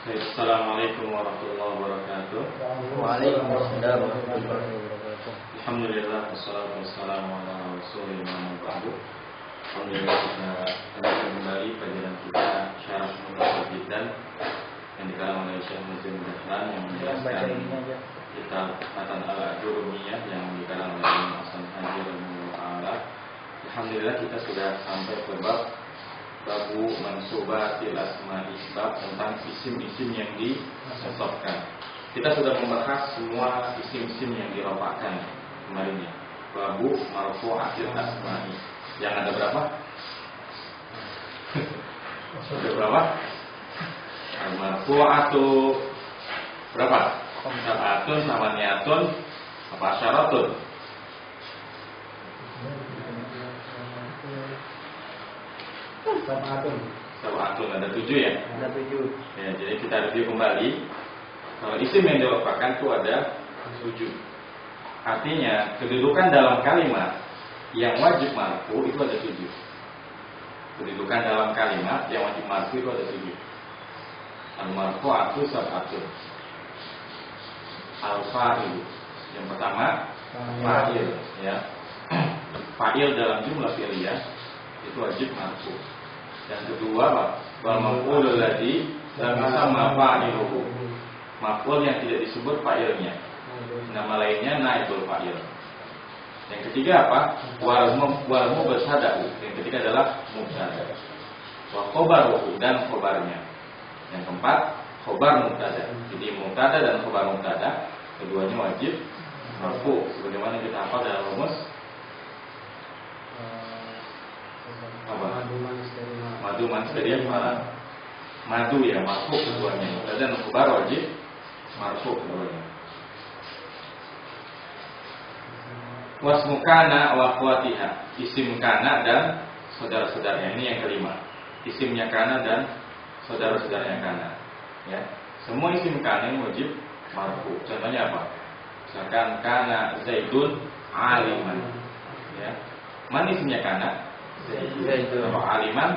Assalamualaikum warahmatullahi wabarakatuh. Waalaikumsalam warahmatullahi wabarakatuh. Alhamdulillah, wassalatu wassalamu ala rasulillah ba'du. Alhamdulillah kita lanjutkan kembali pelajaran kita Syarah Mukhtasar Jiddan yang dikarang oleh Syekh Muzin Dahlan yang menjelaskan kitab Matan al-Ajurumiyah yang dikarang oleh Imam Hasan Haji rahimahullah ta'ala. Alhamdulillah kita sudah sampai ke bab Babu Mansubatil Asma'i, bab tentang isim-isim yang dinasabkan. Kita sudah membahas semua isim-isim yang dirofakkan kemarin ya. Babu Marfu'atil Asma'i. Yang ada berapa? Ada berapa? Al-Marfu'atu berapa? Sab'atun, samaniyatun, apa asyaratun? Sab'atun, ada 7 ya? Ada 7. Ya, jadi kita review kembali. Kalau isim yang dirofakkan itu ada 7. Artinya kedudukan dalam kalimat yang wajib marfu itu ada 7. Kedudukan dalam kalimat yang wajib marfu itu ada 7. Al-marfu'atu sab'atun. Al-fa'il. Yang pertama fa'il ya. Fa'il dalam jumlah fi'liyah itu wajib marfu. Yang kedua wal maf'ulul ladzi lam yusamma fa'iluhu. Maf'ul yang tidak disebut fa'ilnya. Nama lainnya naibul fa'il. Yang ketiga apa? Wal mubtada. Yang ketiga adalah mubtada. Wa khabaruhu, dan khabarnya. Yang keempat khabar mubtada. Jadi mubtada dan khabar mubtada keduanya wajib marfu. Sebagaimana kita hafal dalam rumus apa? Madu manis dari apa? Madu ya, marfu keduanya. Mubtada dan khabar wajib marfu keduanya. Wasmu kana wa akhwatiha, isim kana dan saudara-saudaranya. Ini yang kelima. Isimnya kana dan saudara-saudaranya kana. Ya. Semua isim kana yang wajib marfu. Contohnya apa? Misalkan kana Zaidun aliman. Ya. Mana isimnya kana? Zaidun. Kalau aliman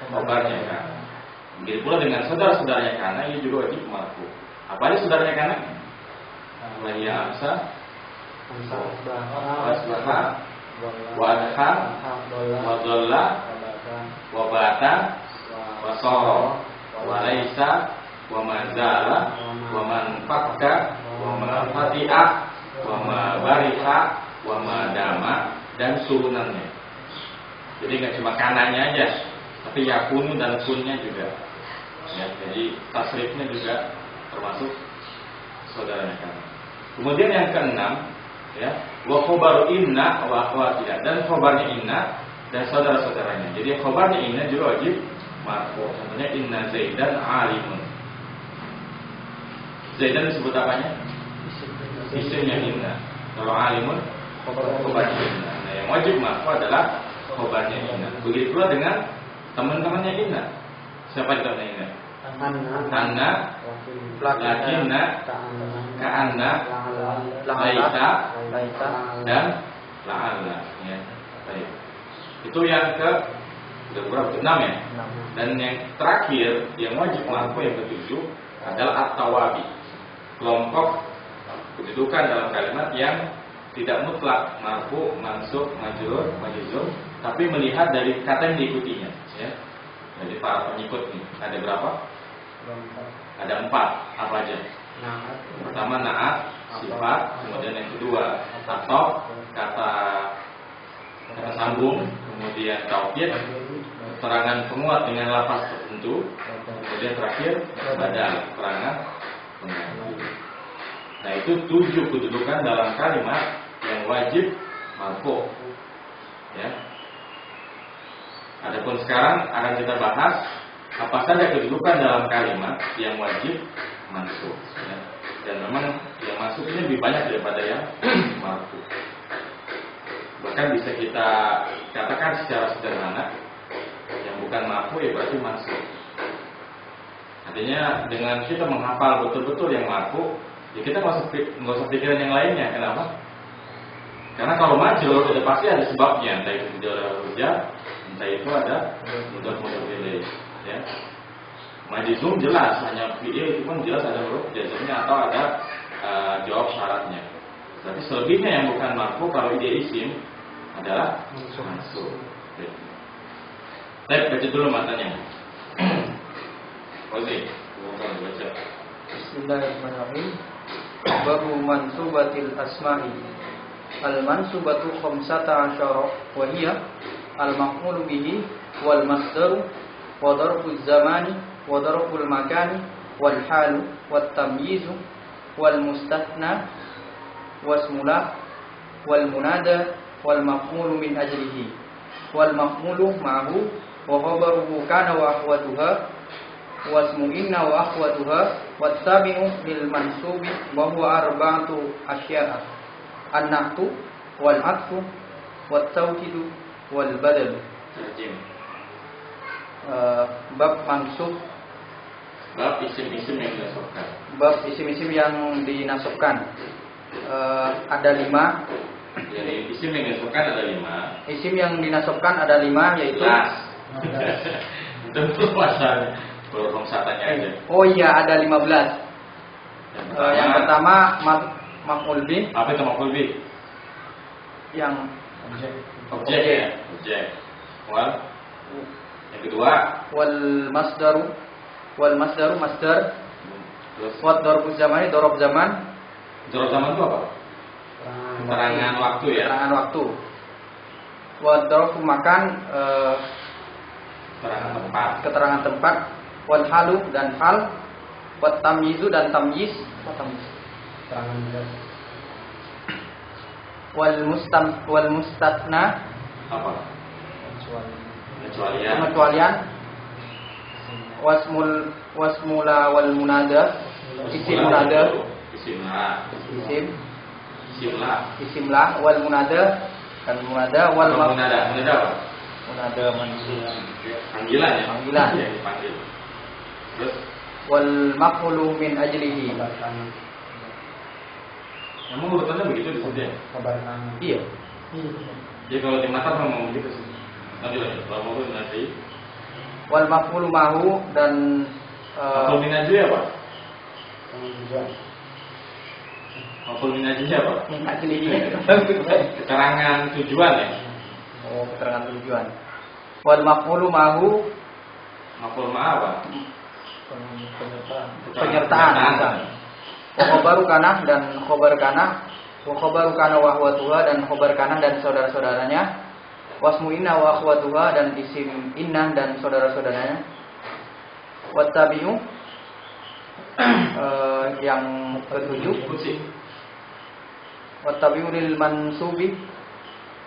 khabarnya kana. Begitu pula dengan saudara-saudaranya kana, ia juga wajib marfu. Apa aja saudaranya kana? Wahia Amsa, Wasbaha, Wadha, Wadolla, Wabata, Wasoro, Walaisa, Wamazala, Wamanfakka, Wamafati'a, Wamabariha, Wamadama, dan surunannya. Jadi nggak cuma kananya aja, tapi yakunu dan kunnya juga. Ya, jadi tasrifnya juga termasuk saudaranya kana. Kemudian yang keenam, ya, wa khabaru inna wa akhwatiha, dan khabarnya inna dan saudara-saudaranya. Jadi khabarnya inna juga wajib marfu. Contohnya inna Zaidan alimun. Zaidan disebut apanya? Isimnya inna. Kalau alimun khabarnya inna. Nah, yang wajib marfu adalah khabarnya inna. Begitu pula dengan teman-temannya inna. Siapa itu temannya inna? Anna, lakinna, ka'anna, laita, dan la'alla. Ya. Baik. Itu yang ke berapa? 6 ya. Dan yang terakhir yang wajib marfu yang ketujuh adalah at-tawabi. Kelompok kedudukan dalam kalimat yang tidak mutlak marfu, mansub, majrur, majzum, tapi melihat dari kata yang diikutinya. Ya. Jadi para pengikut nih ada berapa? Ada 4. Apa aja? Pertama na'at, sifat. Kemudian yang kedua atau kata sambung. Kemudian taukid, keterangan penguat dengan lafaz tertentu. Kemudian terakhir badal, keterangan pengganti. Nah, itu 7 kedudukan dalam kalimat yang wajib marfu. Ya. Adapun sekarang akan kita bahas apa saja kedudukan dalam kalimat yang wajib masuk. Ya. Dan memang yang masuk ini lebih banyak daripada yang marfu. Bahkan bisa kita katakan secara sederhana, yang bukan marfu ya berarti masuk. Artinya dengan kita menghafal betul-betul yang marfu, ya kita nggak usah pikirin yang lainnya. Kenapa? Karena kalau majrur udah pasti ada sebabnya, entah itu hujah, entah itu ada mudah-mudah pilih. Ya. Majzum jelas hanya fi'il itu pun jelas ada huruf jazmnya atau ada jawab syaratnya. Tapi selebihnya yang bukan marfu kalau dia isim adalah mansub. Baik, baca dulu matanya. Oke, bukan baca. Bismillahirrahmanirrahim. Babu mansubatil asma'i. Al-mansubatu 15 wa hiya al-maf'ulu bihi wal masdaru wa darfuz zamani wa darful makani wal halu wat tamyizu wal mustathna wasmula wal munada wal maf'ulu min ajlihi wal maf'ulu ma'hu wa khabaruhu kana wa akhwatuha wasmu inna wa akhwatuha wattabi'u lil mansubi wa huwa arba'atu asya'a an-nahtu wal atfu wat tawkidu wal badal. Bab mansub, bab isim-isim yang dinasabkan. Bab isim-isim yang dinasabkan. Ada 5. Jadi isim yang dinasabkan ada 5. Isim yang dinasabkan ada 5 yaitu tentu pasal berkongsatanya aja. Oh iya, ada 15. Yang pertama maf'ul bih. Apa itu maf'ul bih? Yang objek ya, objek. Yang kedua wal masdaru masdar. Terus Wat darbu zamani dorob zaman. Dorob zaman itu apa? Keterangan waktu ya. Keterangan waktu. Wat darbu makan keterangan tempat. Wal halu dan hal. Wat tamyizu dan tamyiz. Wal mustathna apa? Kecualian. Wasmula wal munada. Isimlah wal munada dan munada wal munada apa? Munada mansub. Panggilan ya? Panggilan. Ya, dipanggil. Terus wal maf'ulu min ajlihi. Emang urutannya begitu di sini ya? Iya. Jadi kalau di mata memang begitu sih. Nanti lagi, kalau mau nanti. Wal maf'ulu mahu dan maf'ul min ajli apa? Maf'ul min ajli apa? Min ajlihi. Keterangan tujuan ya? Oh, keterangan tujuan. Wal maf'ulu mahu. Maf'ul ma apa? Penyertaan. Wa khabaru kana dan khabar kana. Wa khabaru kana wa akhwatuha dan khabar kana dan saudara-saudaranya. Wasmu inna wa akhwatuha dan isim inna dan saudara-saudaranya. Wattabi'u yang ketujuh. Wattabi'u lil mansubi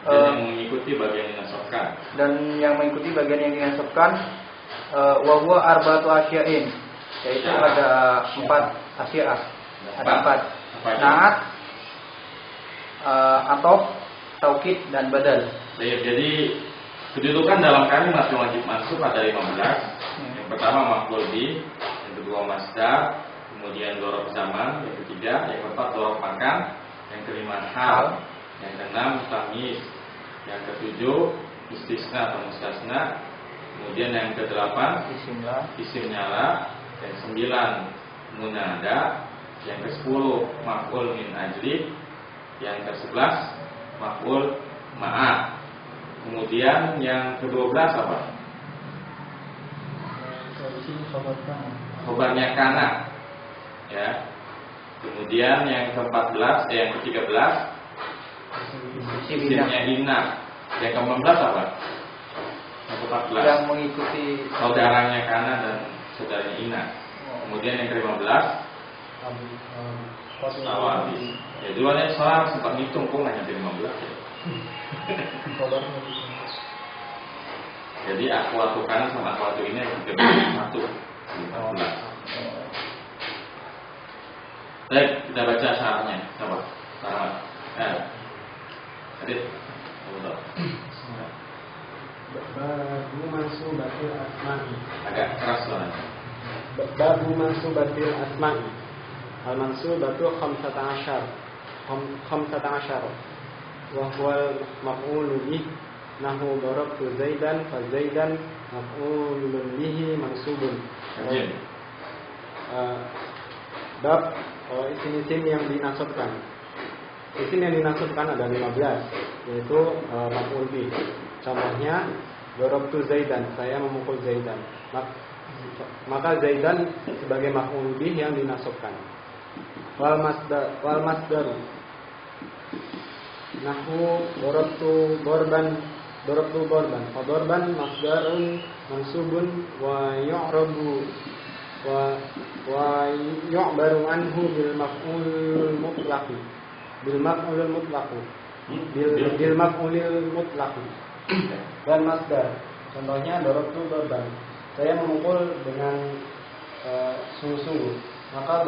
dan yang mengikuti bagian yang dinasabkan. Dan yang mengikuti bagian yang dinasabkan wa huwa arba'atu asya'in, yaitu ada 4 asya'ah. Ada 4. Naat, atof, taukid dan badal. Jadi kedudukan dalam kalimat yang wajib mansub ada 15. Yang pertama maf'ul bih, yang kedua masdar, kemudian dzaraf zaman, yang ketiga, yang keempat dzaraf makan, yang kelima hal, yang keenam tamyiz, yang ketujuh istisna atau mustasna, kemudian yang kedelapan isim nyala, yang 9 munada, yang ke-10 maf'ul min ajli, yang ke-11 maf'ul ma'a. Kemudian yang ke-12 apa? Khobarnya kana. Ya. Kemudian yang ke-14, yang ke-13 isimnya inna. Yang ke-15 apa? Yang ke-14 yang mengikuti saudaranya kana dan saudaranya inna. Kemudian yang ke-15 awabis. Ya dulunya seorang sempat ngitung kok nggak nyampe 15 ya. Jadi akhwatu kana sama akhwatu ini yang 31 15. Baik, kita baca syaratnya. Coba. Syarat. Hadis. Babu mansubatil asma'i. Agak keras soalnya. Babu mansubatil asma'i. Al-mansubatu 15. Wa huwa maf'ulu bih Nahu darabtu Zaidan fa Zaidan maf'ulun bihi mansubun. Bab isim-isim yang dinasabkan. Isim yang dinasabkan ada 15, yaitu maf'ul bih. Contohnya darabtu Zaidan, saya memukul Zaidan. Maka Zaidan sebagai maf'ul bih yang dinasabkan. Wal masdar nahu darabtu darban darban masdarun mansubun wa yu'rabu wa yu'baru anhu bil maf'ulil mutlaq dan masdar contohnya darabtu darban, saya memukul dengan sungguh-sungguh, maka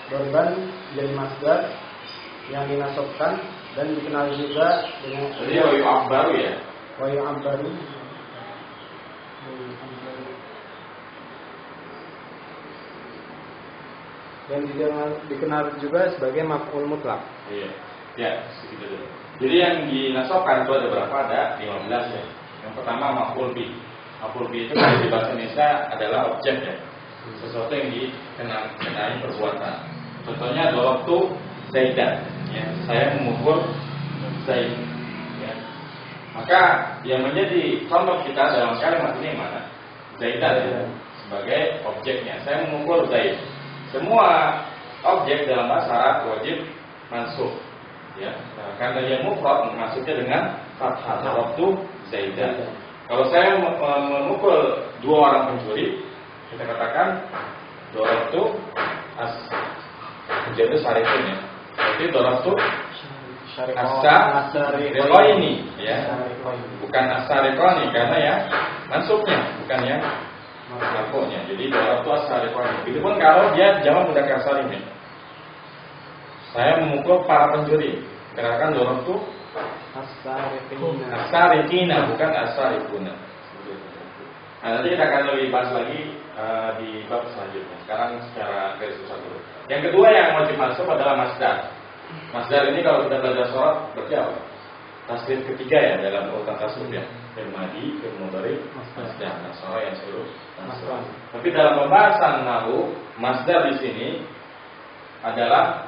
darban jadi masdar yang dinasabkan dan dikenal juga dengan baru ya. Baru dan dikenal juga sebagai maf'ul mutlaq. Iya. Ya, segitu dulu. Jadi yang dinasabkan itu ada berapa? Ada 15 ya. Yang pertama maf'ul bih. Maf'ul bih itu di bahasa Indonesia adalah objek ya. Sesuatu yang dikenai perbuatan. Contohnya darabtu Zaidan, ya, saya memukul Zaid. Ya. Maka yang menjadi contoh kita dalam kalimat ini mana? Zaidan ya, sebagai objeknya. Saya memukul Zaid. Semua objek dalam bahasa Arab wajib mansub. Ya, karena dia mufrad maksudnya dengan fathah. Darabtu Zaidan. Kalau saya memukul dua orang pencuri, kita katakan darabtu jadi sarifun ya. Berarti darabtu as-sariqaini ya. Bukan as-sariqani karena ya mansubnya, bukan ya marfu'nya. Jadi darabtu as-sariqaini. Begitupun kalau dia jamak mudzakkar salim ya. Saya memukul para pencuri. Katakan darabtu as-sariqina bukan as-sarifuna. Nah, nanti kita akan lebih bahas lagi di bab selanjutnya. Sekarang secara garis besar dulu. Yang kedua yang wajib mansub adalah masdar. Masdar ini kalau kita belajar sholat berarti apa? Tasrif ketiga ya dalam urutan tasrif ya. Fi'il madhi, fi'il mudhari, masdar. Nah, sholat yang seluruh masdar. Tapi dalam pembahasan nahwu, masdar di sini adalah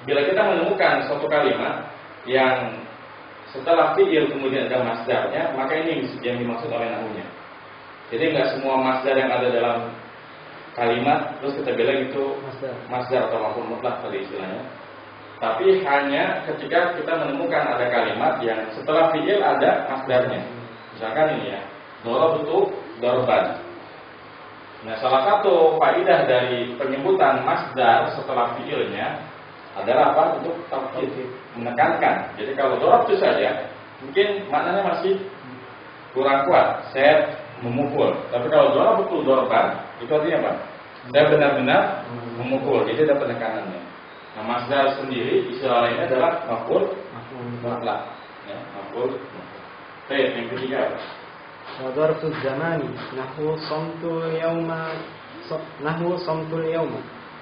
bila kita menemukan suatu kalimat yang setelah fi'il kemudian ada masdarnya, maka ini yang dimaksud oleh nahwunya. Jadi nggak semua masdar yang ada dalam kalimat terus kita bilang itu masdar atau maf'ul mutlaq tadi istilahnya. Tapi hanya ketika kita menemukan ada kalimat yang setelah fi'il ada masdarnya. Misalkan ini ya, darabtu darban. Nah, salah satu faedah dari penyebutan masdar setelah fi'ilnya adalah apa? Untuk taukid, menekankan. Jadi kalau darabtu saja mungkin maknanya masih kurang kuat. Saya memukul. Tapi kalau darabtu darban itu artinya apa? Saya benar-benar memukul. Jadi ada penekanannya. Nah, masdar sendiri istilah lainnya adalah maf'ul mutlaq. Ya, maf'ul. Baik, yang ketiga. Wa darfu zamani nahwu samtul yauma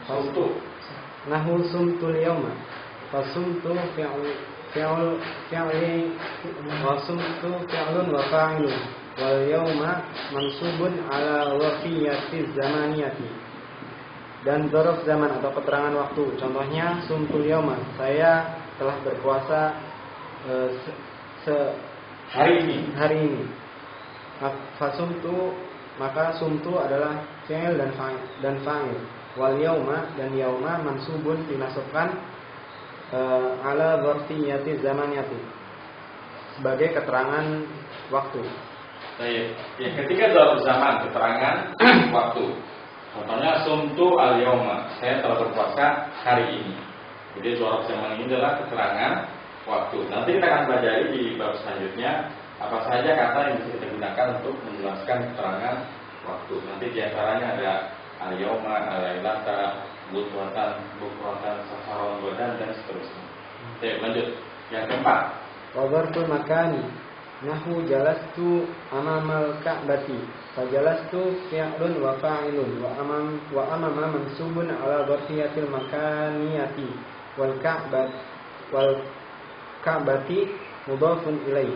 Sumtu. Nahwu sumtul yauma. Fasumtu fi'li wa sumtu fi'lun wa fa'ilun. Wal yauma mansubun ala waqiyati zamaniyati. Dan dzaraf zaman atau keterangan waktu. Contohnya sumtul yauma, saya telah berpuasa hari ini. Fasumtu, maka sumtu adalah fi'il dan fa'il. Wal yauma dan yauma mansubun dinasabkan ala dzarfiyati zamaniyati sebagai keterangan waktu. Baik. Yang ketiga dzarf zaman, keterangan waktu. Contohnya sumtu al-yauma, saya telah berpuasa hari ini. Jadi dzarf zaman ini adalah keterangan waktu. Nanti kita akan pelajari di bab selanjutnya apa saja kata yang bisa kita gunakan untuk menjelaskan keterangan waktu. Nanti di antaranya ada al-yauma, al-lailata, bukratan, safaron, godan dan seterusnya. Oke, lanjut. Yang keempat. Wa dzarful makani nahwu jalastu amamal ka'bati. Fajalastu fi'lun wa fa'ilun wa amama mansubun ala dzarfiyatil makaniyati wal ka'bati mudhafun ilaih.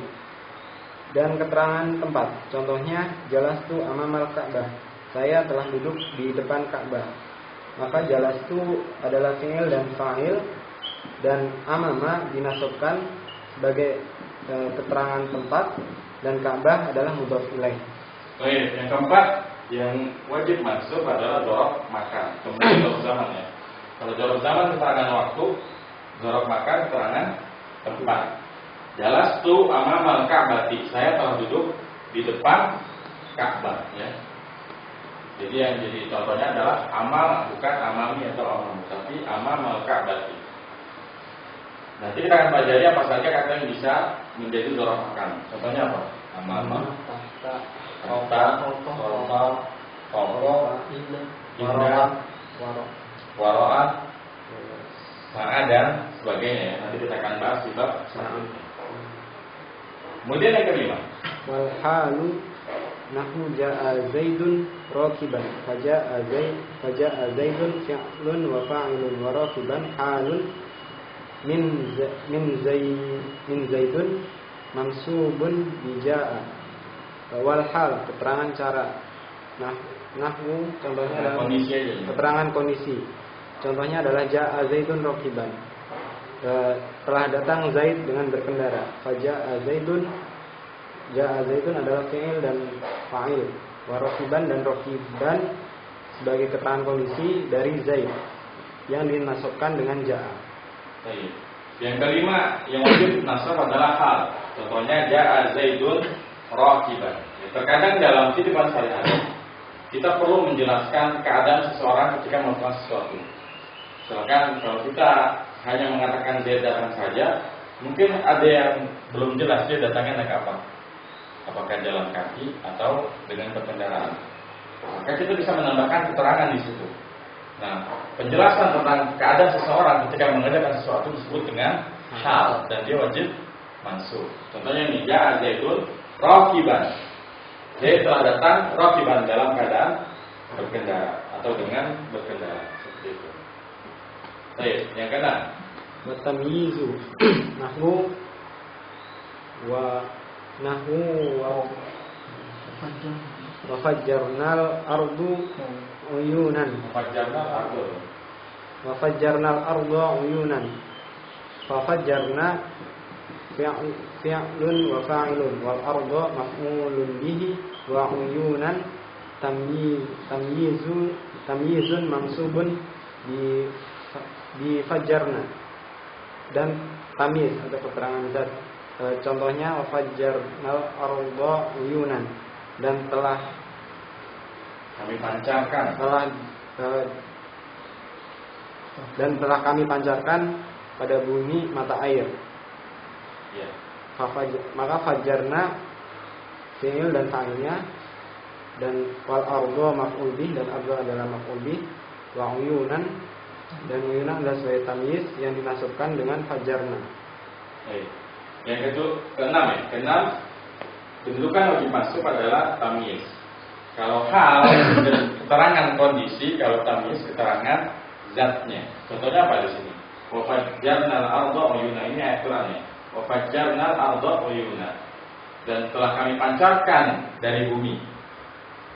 Dan keterangan tempat. Contohnya jalastu amamal Ka'bah. Saya telah duduk di depan Ka'bah. Maka jalastu adalah fi'il dan fa'il, dan amama dinasabkan sebagai keterangan tempat, dan Ka'bah adalah mudhaf ilaih. Baik, yang keempat yang wajib masuk adalah dzaraf makan. Kemudian dzaraf zaman ya. Kalau dzaraf zaman keterangan waktu, dzaraf makan keterangan tempat. Jalastu amamal Ka'bati. Saya telah duduk di depan Ka'bah ya. Jadi yang jadi contohnya adalah amal, bukan amami atau amamu, tapi amamal Ka'bati. Nanti kita akan pelajari apa saja kata yang bisa menjadi dzaraf makan. Contohnya apa? Amama, kota, toko, indah, waro'ah, sa'a dan sebagainya. Nanti kita akan bahas di bab selanjutnya. Kemudian yang kelima, Wal halu nahnu ja'a Zaidun rakiban. Faja'a Zaidun fi'lun wa fa'ilun wa rakiban halun min Zaidun mansubun bija'a. Wal hal keterangan cara. Nahwu contohnya adalah kondisi aja. Keterangan kondisi. Contohnya adalah ja'a Zaidun rakiban. Telah datang Zaid dengan berkendara. Faja'a Zaidun. Ja'a Zaidun adalah fi'il dan fa'il. Wa rakiban dan rakiban sebagai keterangan kondisi dari Zaid yang dinasabkan dengan ja'a. Baik. Yang kelima yang wajib nasab adalah hal. Contohnya ja'a Zaidun rakiban. Terkadang dalam kehidupan sehari-hari kita perlu menjelaskan keadaan seseorang ketika melakukan sesuatu. Misalkan kalau kita hanya mengatakan dia datang saja, mungkin ada yang belum jelas dia datangnya naik apa. Apakah jalan kaki atau dengan berkendaraan. Maka kita bisa menambahkan keterangan di situ. Nah, penjelasan tentang keadaan seseorang ketika mengerjakan sesuatu disebut dengan hal, dan dia wajib mansub. Contohnya ini, ja'a Zaidun rakiban. Dia telah datang rakiban dalam keadaan berkendara atau dengan berkendara seperti itu. Baik, yang keenam. Watamyizu nahwu wa fajjarnal ardu uyunan. Wafajjarnal ardu uyunan. Fafajjarna fi'lun wa fa'ilun wal ardu maf'ulun bihi wa uyunan tamyizun mansubun di fajjarna. Dan tamyiz atau keterangan zat. Contohnya wafajjarnal ardu uyunan, dan telah kami pancarkan. Telah kami pancarkan pada bumi mata air. Ya. Maka fajarna fi'il dan fa'ilnya, dan wal ardu maf'ul bih, dan ardu adalah maf'ul bih, wa uyunan, dan uyunan adalah sebagai tamyiz yang dinasabkan dengan fajarna. Baik. Yang keenam ya. Keenam, kedudukan wajib masuk adalah tamyiz. Kalau hal keterangan kondisi, kalau tamyiz keterangan zatnya. Contohnya apa di sini? Wa fajjarnal arda uyuna, ini ayat Qur'annya. Wa fajjarnal arda uyuna, dan telah kami pancarkan dari bumi.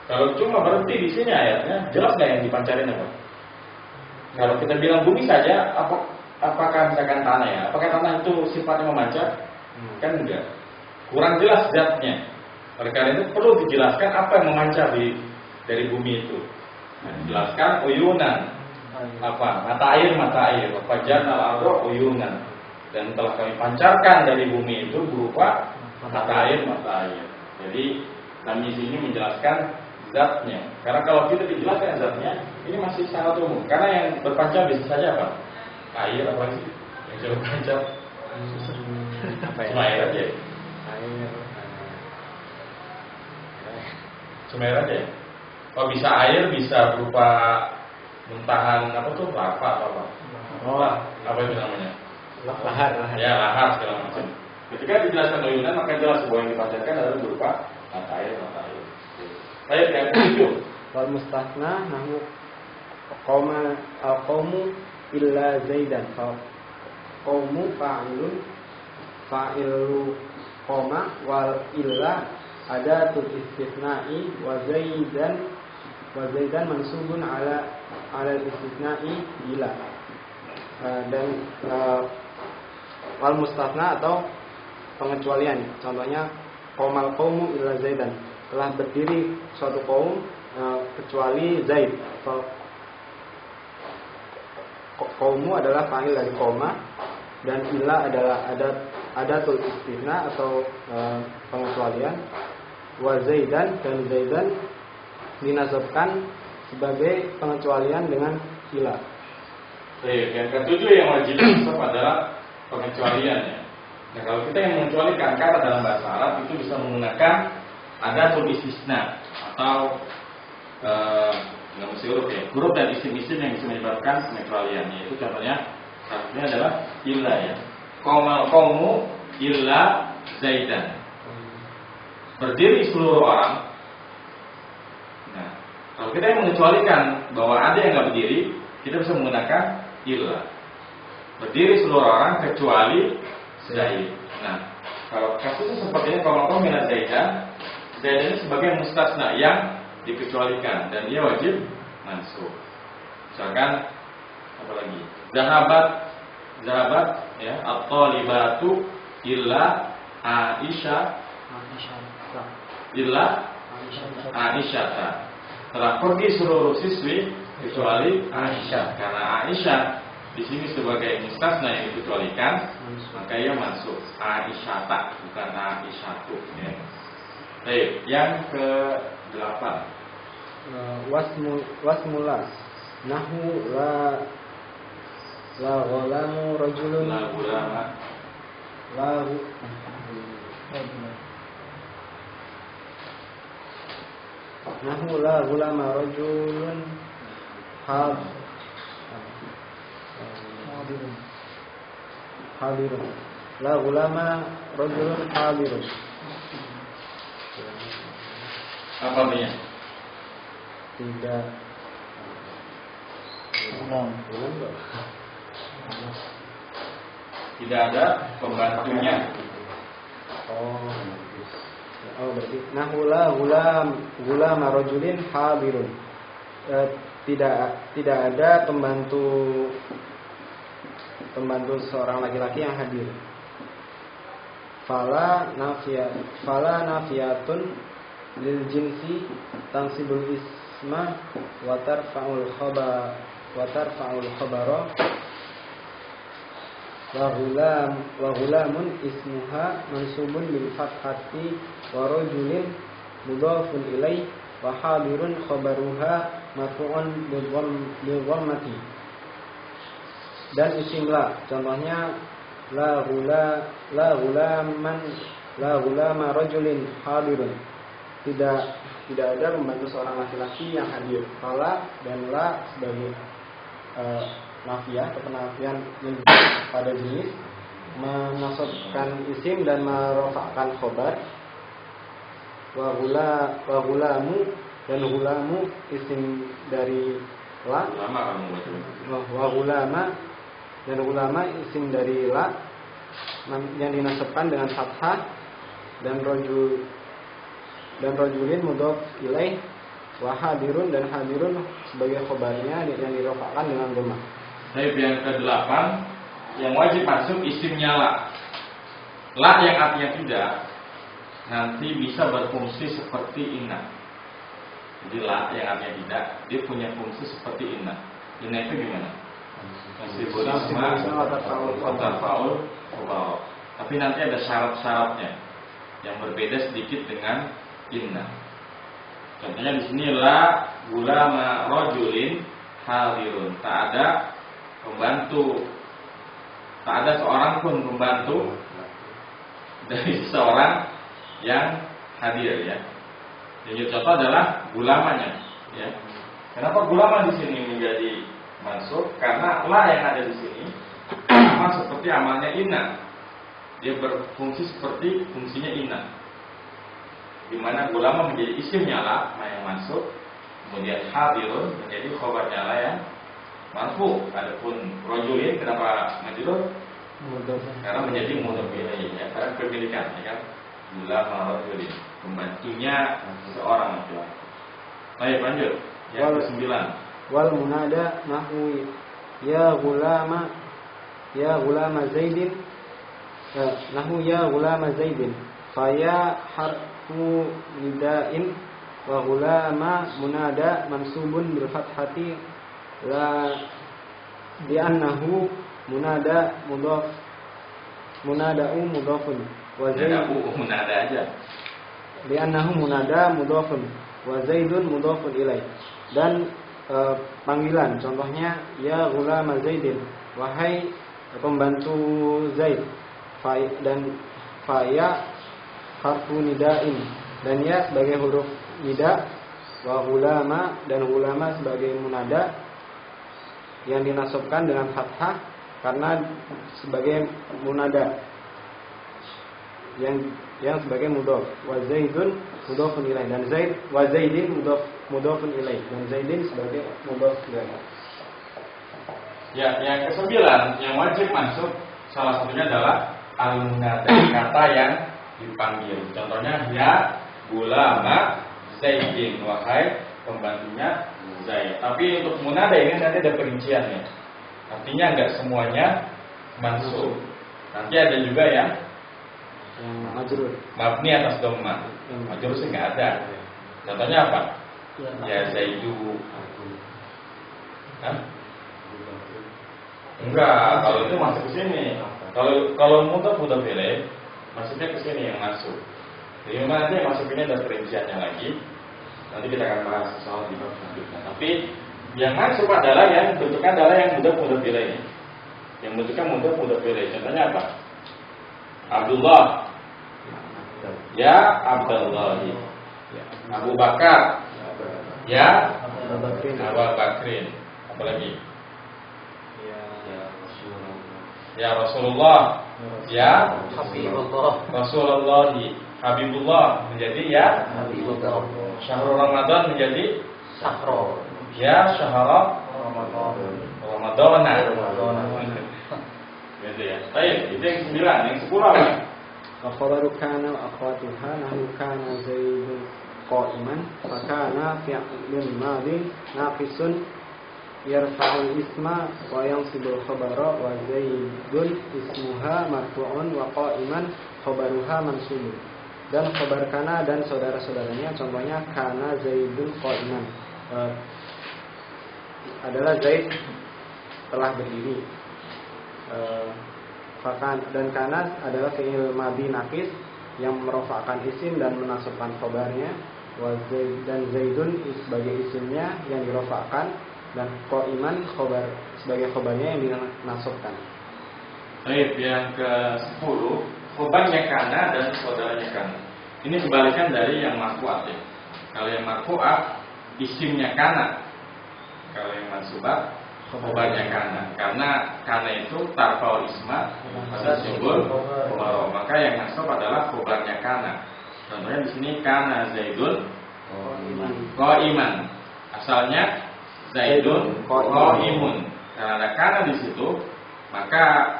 Kalau cuma berhenti di sini ayatnya, jelas nggak yang dipancarin apa? Kalau kita bilang bumi saja, apakah misalkan tanah ya? Apakah tanah itu sifatnya memancar? Kan enggak. Kurang jelas zatnya. Oleh karena itu perlu dijelaskan apa yang memancar dari bumi itu. Nah, dijelaskan uyunan. Apa? Mata air. Fajarnal arda uyunan. Dan telah kami pancarkan dari bumi itu berupa mata air. Jadi tamyiz ini menjelaskan zatnya. Karena kalau kita dijelaskan zatnya, ini masih sangat umum. Karena yang berpancar bisa saja apa? Air apa sih? Yang bisa berpancar cuma air aja. Cuma air aja. Oh, bisa air, bisa berupa muntahan apa tuh, lava atau apa? Oh, apa itu namanya? Lahar. Ya, lahar segala macam. Ketika dijelaskan uyunan, maka jelas bahwa yang dipancarkan adalah berupa mata air. Baik, yang ketujuh. Wal mustahna nahwu qaumu illa Zaidan. Qaumu fa'ilu qoma wal illa adatul istitsna'i wa zaidan mansubun ala istitsna'i ila. Dan wal mustasna atau pengecualian, contohnya qomal qaumu illa zaidan, telah berdiri suatu kaum kecuali Zaid. Qaumu adalah fa'il dari qoma dan illa adalah adatul istitsna atau pengecualian. Wa zaidan, dan zaidan dinasabkan sebagai pengecualian dengan ila. Yang ketujuh yang wajib nasab adalah pengecualiannya. Nah, kalau kita yang mengecualikan kata dalam bahasa Arab itu bisa menggunakan adatul istisna atau nggak mesti huruf ya, huruf dan isim-isim yang bisa menyebabkan pengecualian. Yaitu contohnya satunya adalah illa ya. Qomal qaumu illa zaidan. Berdiri seluruh orang. Nah, kalau kita yang mengecualikan bahwa ada yang nggak berdiri, kita bisa menggunakan illa. Berdiri seluruh orang kecuali Zaid. Nah, kalau kasusnya sepertinya kalau qaumu illa zaidan, Zaidan ini sebagai mustasna yang dikecualikan dan dia wajib mansub. Misalkan apa lagi? Zahabat ya, at-talibatu illa Aisyah. Aisyah. Telah pergi seluruh siswi kecuali Aisyah. Karena Aisyah di sini sebagai mustasna yang dikecualikan, maka ia masuk Aisyah, bukan Aisyatu ya. Baik, yang ke-8. Wasmula nahu la ghulamu rajulun La gulama nahu la ghulama rajulun hadirun la ghulama rajulun hadirun. apa artinya? Tidak ada pembantunya. Berarti nahula gulam rajulin hadirun. Tidak ada pembantu seorang laki-laki yang hadir. Fala nafiyatun lil jinsi tansibul isma wa tarfa'ul khabara wa ghulamun ismuha mansubun bil fathati wa rajulin mudhafun ilaih wa hadirun khabaruha marfu'un bil dhammati. Dan isimlah, contohnya la ghulama rajulin hadirun. Tidak ada membantu seorang laki-laki yang hadir. Fala dan la sebagai nafiyah atau penafian pada jenis, menasabkan isim dan merofakkan khobar. Wa ghulamu, dan ghulamu isim dari la. Wa ghulama, dan ghulama isim dari la yang dinasabkan dengan fathah, dan rajulin mudhaf ilaih, wa hadirun, dan hadirun sebagai khobarnya yang dirofakkan dengan dhammah. Baik, yang ke-8 yang wajib masuk isimnya la. La yang artinya tidak nanti bisa berfungsi seperti inna. Jadi la yang artinya tidak, dia punya fungsi seperti inna. Inna itu gimana? Masih berisma faul. Tapi nanti ada syarat-syaratnya yang berbeda sedikit dengan inna. Contohnya di sini la gulama rajulin hadirun. Tak ada pembantu, tak ada seorang pun pembantu dari seseorang yang hadir ya. Yang contoh adalah gulamanya ya. Kenapa gulama di sini menjadi masuk? Karena la yang ada di sini sama seperti amalnya inna. Dia berfungsi seperti fungsinya inna, di mana gulama menjadi isimnya la yang masuk, kemudian hadirun menjadi khobarnya la yang marfu. Adapun rajulin kenapa majrur? Karena menjadi mudhof ilaih ya, karena kepemilikan ya kan. Gula marajulin, pembantunya seorang laki-laki. Baik, lanjut. Yang ke-9. Wal munada nahwi ya gulama Zaidin nahu ya gulama Zaidin faya harfu nida'in wa gulama munada mansubun bil fathati la li'annahu munada mudhaf munada'u mudhafun wa Zaidun munada aja li'annahu munada mudhafun wa Zaidun mudhafun ilaih. Dan panggilan contohnya ya gulama Zaidin, wahai pembantu Zaid, dan faya harfu nida'in, dan ya sebagai huruf nida, wa gulama, dan gulama sebagai munada yang dinasabkan dengan fathah karena sebagai munada yang sebagai mudhaf, wa Zaidun mudhafun ilaih, dan Zaid wa Zaidin mudhafun ilaih, dan Zaidin sebagai mudhaf ilaih. Ya, yang ke-9 yang wajib masuk salah satunya adalah al-munada, kata yang dipanggil. Contohnya ya gulama Zaidin, wahai pembantunya Zaid. Tapi untuk munada ini nanti ada perinciannya. Artinya enggak semuanya masuk. Nanti ada juga yang majrur, mabni atas dhamma. Majrur sih enggak ada. Contohnya apa? Ya Zaidu. Hah? Enggak, kalau itu masuk ke sini. Kalau mudhaf ilaih masuknya ke sini yang masuk. Jadi memang nanti yang masuk ini ada perinciannya lagi. Nanti kita akan bahas soal di bab selanjutnya. Tapi yang masuk adalah yang bentuknya adalah yang mudhaf ilaih. Yang bentuknya mudhaf ilaih. Contohnya apa? Abdullah. Ya Abdullahi. Abu Bakar. Ya Abu Bakrin. Apalagi? Ya Rasulullah. Ya Habibullah. Rasulullahi. Habibullah menjadi ya Habibullah. Syahrul Ramadan menjadi Sahro. ya Syahrul Ramadana. Gitu ya. Baik, itu yang 9, yang 10 apa? Akhbaru kana akhwatuha nahu kana Zaidun qa'iman fa kana fi'lun madin naqisun yarfa'ul isma wa yansibul khabara wa Zaidun ismuha marfu'un wa qa'iman khabaruha mansubun. Dan khabar kana dan saudara-saudaranya contohnya kana Zaidun qa'iman adalah Zaid telah berdiri. Dan kana adalah fi'il madhi naqis yang merofakkan isim dan menasabkan khabarnya, dan Zaidun sebagai isimnya yang dirofakkan, dan qa'iman khabar sebagai khabarnya yang dinasabkan. Baik, yang ke-10 khabarnya kana dan saudaranya kana. Ini kebalikan dari yang marfu'at ya. Kalau yang marfu'at isimnya kana. Kalau yang mansubah khabarnya kana. Karena kana itu tarfa'ul isma pada simbol khabar. Maka yang nasab adalah khabarnya kana. Contohnya di sini kana Zaidun qa'iman. Asalnya Zaidun qa'imun. Karena ada kana di situ, maka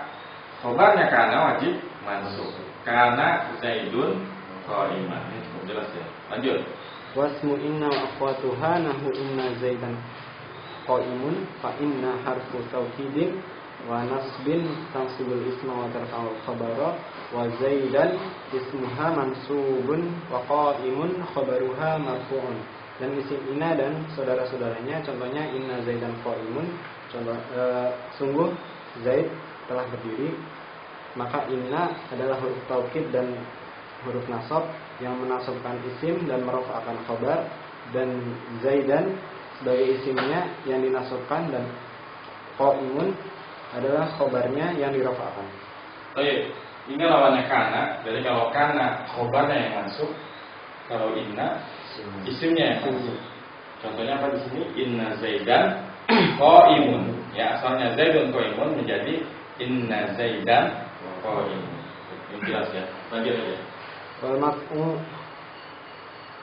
khabarnya kana wajib mansub. Kana Zaidun qa'iman. Ini cukup jelas ya. Lanjut. Wasmu inna wa akhwatuha nahu inna Zaidan qa'imun fa inna harfu tawkidin wa nasbin tansibul isma wa tarfa'ul khabara wa Zaidan ismuha mansubun wa qa'imun khabaruha marfu'un. Dan isim inna dan saudara-saudaranya contohnya inna Zaidan qa'imun, contoh sungguh Zaid telah berdiri. Maka inna adalah huruf taukid dan huruf nasab yang menasabkan isim dan merofakkan khabar, dan Zaidan sebagai isimnya yang dinasabkan, dan qa'imun adalah khabarnya yang dirofakkan. Baik, ini lawannya kana. Jadi kalau kana khabarnya yang masuk, kalau inna isimnya yang masuk. Contohnya apa di sini? Inna Zaidan qa'imun. Ya, asalnya Zaidun qa'imun menjadi inna Zaidan qa'imun. Ini jelas ya. Lanjut aja.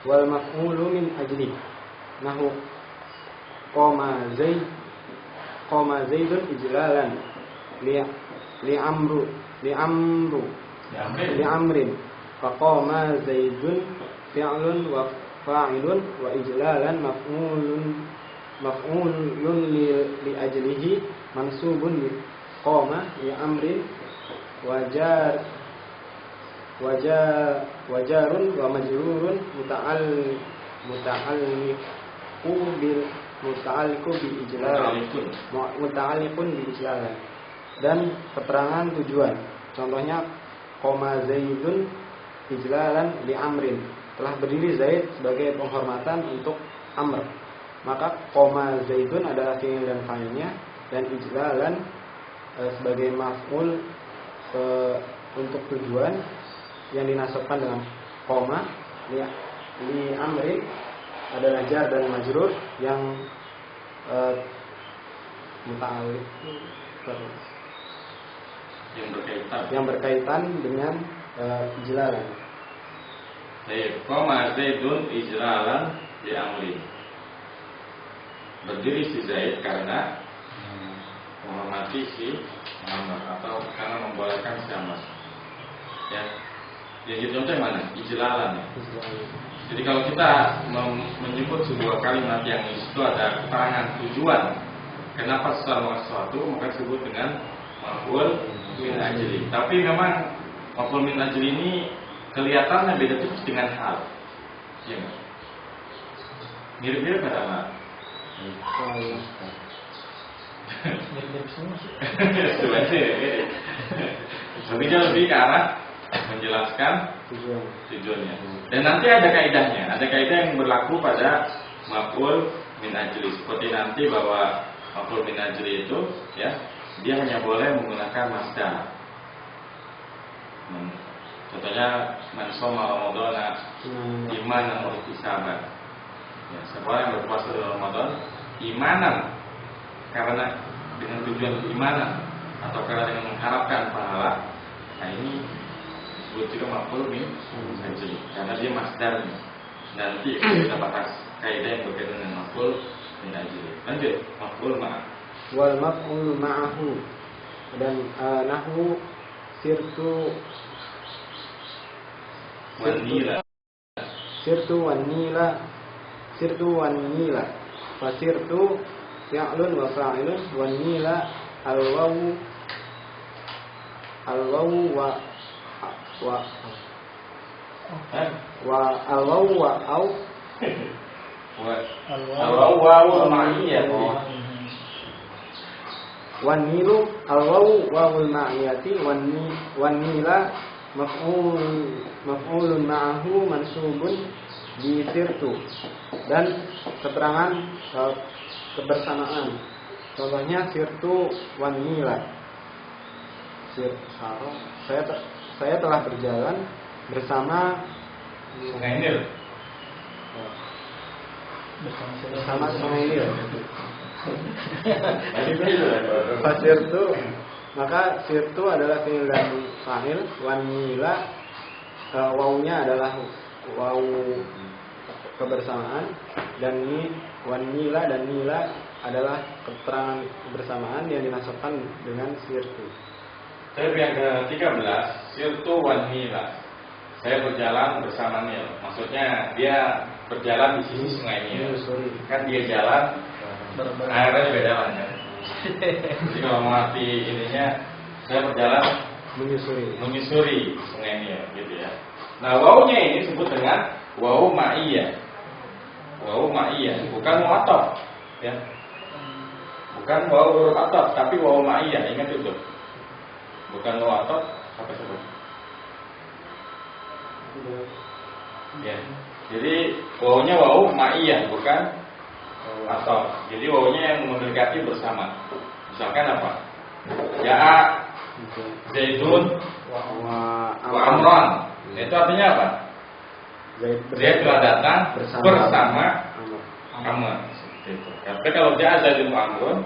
Wal maf'ulu min ajli nahu qama Zaidun ijlalan li amrin faqama Zaidun fi'lun wa fa'ilun wa ijlalan maf'ulun li ajlihi mansubun li qama li amrin wajarun wa majrurun muta'alliqun bi ijlalan. Dan keterangan tujuan. Contohnya qama Zaidun ijlalan li amrin. Telah berdiri Zaid sebagai penghormatan untuk Amr. Maka qama Zaidun adalah fi'il dan fa'ilnya, dan ijlalan sebagai maf'ul untuk tujuan yang dinasabkan dengan qama li amrin adalah jar dan majrur yang muta'alliq yang berkaitan dengan ijlalan. Baik, qama Zaidun ijlalan li amrin. Berdiri si Zaid karena menghormati si Amr atau karena membolehkan si Amr. Ya. Jadi contohnya mana? Ijlalan. Jadi kalau kita menyebut sebuah kalimat yang itu ada keterangan tujuan kenapa sesuatu, maka disebut dengan maf'ul min ajli. Tapi memang maf'ul min ajli ini kelihatannya beda tipis dengan hal. Iya enggak? Mirip-mirip ada apa? Mirip-mirip semua sih. Tapi dia lebih ke arah menjelaskan tujuannya. Dan nanti ada kaidahnya. Ada kaidah yang berlaku pada maf'ul min ajli. Seperti nanti bahwa maf'ul min ajli itu, ya, dia hanya boleh menggunakan masdar. Contohnya man shoma ramadhana imanan wa ihtisaban. Ya, seorang yang berpuasa di Ramadan imanan karena dengan tujuan imanan atau karena dengan mengharapkan pahala. Nah, ini disebut juga maf'ul min ajli karena dia masdarnya. Nanti kita bahas kaidah yang berkaitan dengan maf'ul min ajli. Lanjut, maf'ul ma'ah. Wal maf'ul ma'ahu. Dan nahwu sirtu wanila. Sirtu wan nila. Fasirtu fi'lun wa fa'ilun wan nila al-wawu wa al-wawu wa au al-wawu ma'iyah. Wan nilu al-wawu wawul ma'iyati wan nila maf'ulun ma'ahu mansubun di sirtu. Dan keterangan kebersamaan. Contohnya sirtu wan nila. Saya telah berjalan bersama Sungai Nil. Bersama Sungai Nil. Sirtu, maka sirtu adalah fi'il dan fa'il. Wan nila, wawunya adalah wawu kebersamaan, dan wan nila dan nila adalah keterangan kebersamaan yang dinasabkan dengan sirtu. Saya yang ke-13, sirtu wan nila. Saya berjalan bersama Nil. Maksudnya dia berjalan di sisi Sungai Nil. Kan dia jalan, airnya beda jalan ya. Jadi kalau mengerti ininya, saya berjalan menyusuri Sungai Nil, gitu ya. Nah, wawunya ini disebut dengan wawu ma'iyah. Wawu ma'iyah, bukan wawu ataf, ya. Bukan wawu ataf, tapi wawu ma'iyah. Ingat itu. Bukan wawu ataf, apa sebut? Ya. Jadi wawunya wawu ma'iyah, bukan ataf. Jadi wawunya yang mendekati bersama. Misalkan apa? Ja'a Zaidun wa Amran. Itu artinya apa? Zaid telah datang bersama Amr. Tapi kalau Ja'a Zaidun wa Amrun,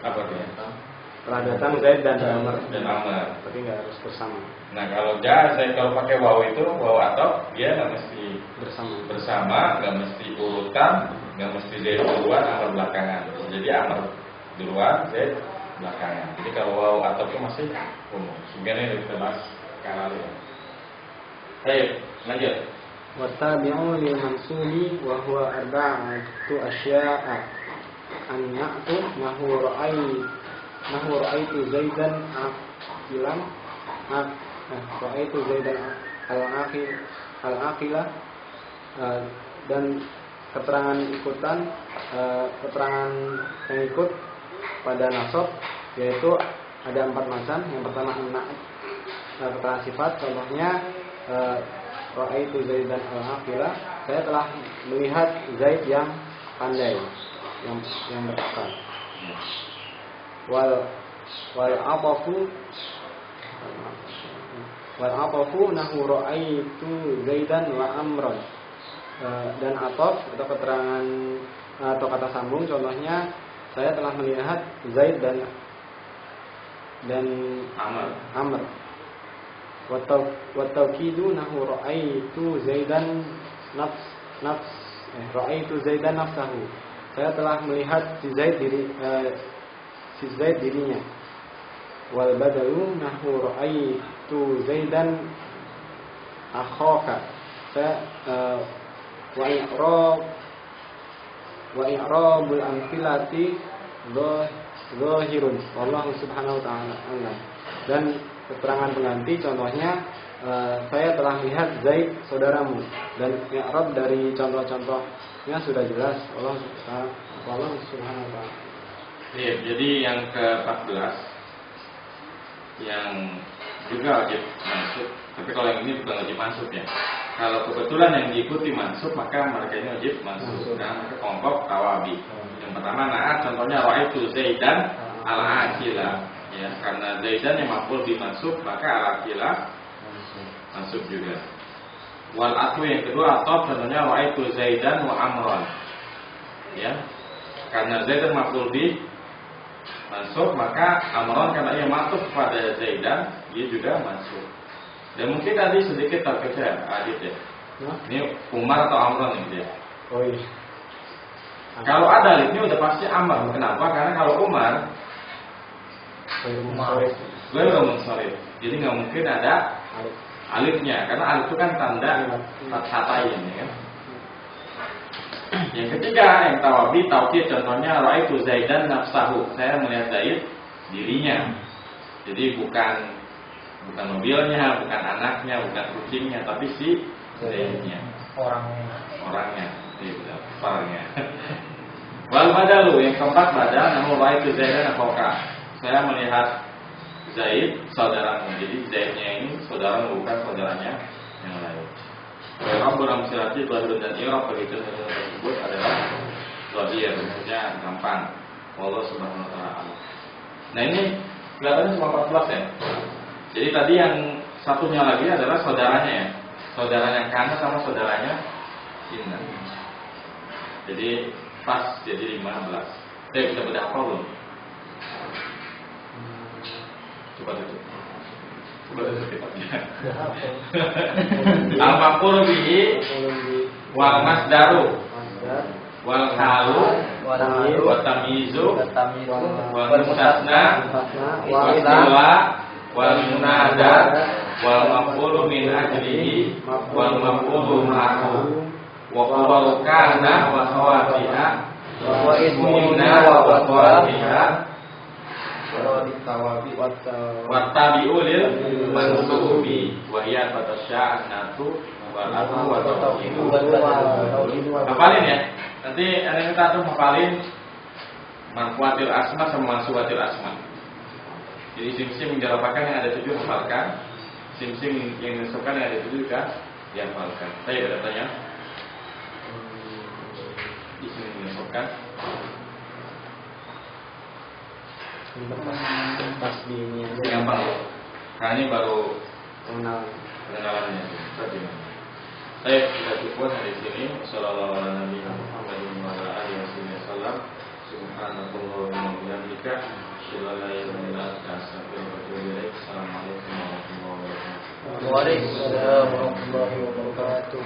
apa dia? Telah datang Zaid dan Amr. Tapi nggak harus bersama. Nah, kalau Ja'a Zaid, kalau pakai wawu itu wawu ataf, dia nggak mesti bersama, nggak mesti urutan, nggak mesti Zaid duluan, Amr belakangan. Jadi Amr duluan, Zaid belakangan. Jadi kalau waw atau itu masih umum. Sebenarnya kita bahas sekarang lalu. Baik, lanjut. Wattabi'u lil mansubi wa huwa arba'atu asya'a an ya'tu nahu ra'aitu Zaidan aqilan ra'aitu Zaidan al-aqila dan keterangan ikutan keterangan yang ikut pada nasab yaitu ada 4 macam. Yang pertama keterangan sifat, contohnya ra'aitu Zaidan al-aqila, saya telah melihat Zaid yang pandai, yang berakal. Wal atafu nahu ra'aitu Zaidan wa amran. Dan ataf atau keterangan atau kata sambung, contohnya saya telah melihat Zaid dan Amr. Wa tawkidu nahu ra'aitu Zaidan ra'aitu Zaidan nafsahu. Saya telah melihat si Zaid dirinya. Wal badalu nahu ra'aitu Zaidan akhaka. Saya wa i'rabul amthilati zahirun wallahu subhanahu wa ta'ala. Dan keterangan pengganti, contohnya saya telah melihat Zaid saudaramu, dan i'rab dari contoh-contohnya sudah jelas. Allah subhanahu wa ta'ala. Iya, jadi yang ke-14 yang juga wajib mansub, tapi kalau yang ini bukan wajib mansub ya. Kalau kebetulan yang diikuti mansub, maka mereka ini wajib mansub. Nah, kelompok tawabi. Yang pertama naat, contohnya ra'aitu Zaidan al-aqila. Ya, karena Zaidan yang maf'ul bi mansub, maka al-aqila mansub juga. Wal atu yang kedua atau contohnya ra'aitu Zaidan wa amran. Ya. Karena Zaidan maf'ul bi mansub, maka amran karena ia mansub pada Zaidan, dia juga mansub. Dan mungkin tadi sedikit terkejar Adit ya. Ini Umar atau Amran ini dia. Oh iya. Kalau ada alif ini udah pasti Amr. Kenapa? Karena kalau Umar gue udah mensorif. Jadi nggak mungkin ada alifnya, karena alif itu kan tanda fathatain ya kan. Yang ketiga yang tawabi taukid, contohnya ra'aitu Zaidan nafsahu. Saya melihat Zaid dirinya. Jadi bukan mobilnya, bukan anaknya, bukan kucingnya, tapi si Zaidnya. Orangnya. Iya benar, orangnya. Wal badalu yang keempat badal, namun ra'aitu Zaidan akhaka. Saya melihat Zaid saudaramu. Jadi Zaidnya ini saudara, bukan saudaranya yang lain. I'rab beramsilati zahir dan i'rab begitu tersebut adalah zahir, maksudnya gampang. Allah subhanahu wa ta'ala. Nah ini kelihatannya cuma 14 ya. Jadi tadi yang satunya lagi adalah saudaranya ya. Saudaranya Kana sama saudaranya Inna. Jadi pas jadi 15. Bisa bedah apa belum? Coba tutup kitabnya. Al-maqul bihi wal masdaru wal halu wa tamyizu wal mustasna wal istiwa wal munada wal maf'ulu min ajlihi wal maf'ulu ma'hu wa qawl kana wa khawatiha wa ismunna wa qawatiha wa tabi'ulil mansubi wa hiya fatasya'natu wal atu wa tawhidu. Hafalin ya. Nanti ada kita tuh hafalin marfuatil asma sama mansubatil asma. Jadi sim-sim yang dirapakan yang ada 7 hafalkan, sim-sim yang disebutkan yang ada 7 juga dihafalkan. Saya ada tanya. Di sini disebutkan. Tasbihnya gampang loh. Karena ini baru pengenalannya. Saya kita cukup di sini. Wassalamualaikum warahmatullahi wabarakatuh. Subhanallah wa bihamdika. Assalamualaikum warahmatullahi wabarakatuh. Waalaikumsalam warahmatullahi wabarakatuh.